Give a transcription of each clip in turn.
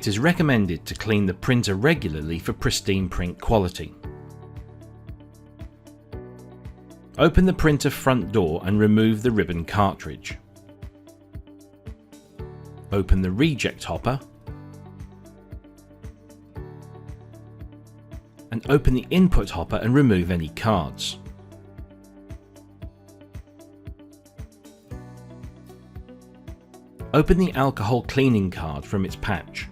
It is recommended to clean the printer regularly for pristine print quality. Open the printer front door and remove the ribbon cartridge. Open the reject hopper and open the input hopper and remove any cards. Open the alcohol cleaning card from its pouch.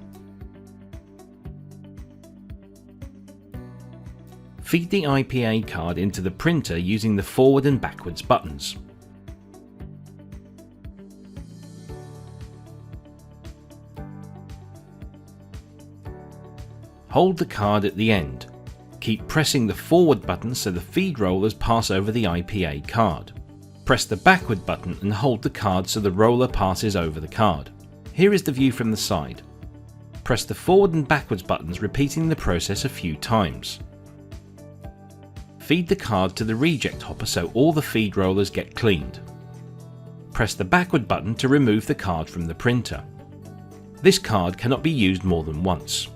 Feed the IPA card into the printer using the forward and backwards buttons. Hold the card at the end. Keep pressing the forward button so the feed rollers pass over the IPA card. Press the backward button and hold the card so the roller passes over the card. Here is the view from the side. Press the forward and backwards buttons, repeating the process a few times. Feed the card to the reject hopper so all the feed rollers get cleaned. Press the backward button to remove the card from the printer. This card cannot be used more than once.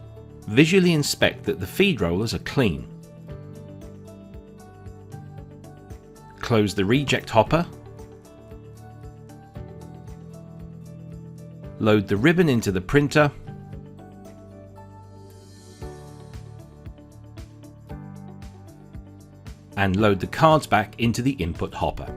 Visually inspect that the feed rollers are clean. Close the reject hopper. Load the ribbon into the printer. And load the cards back into the input hopper.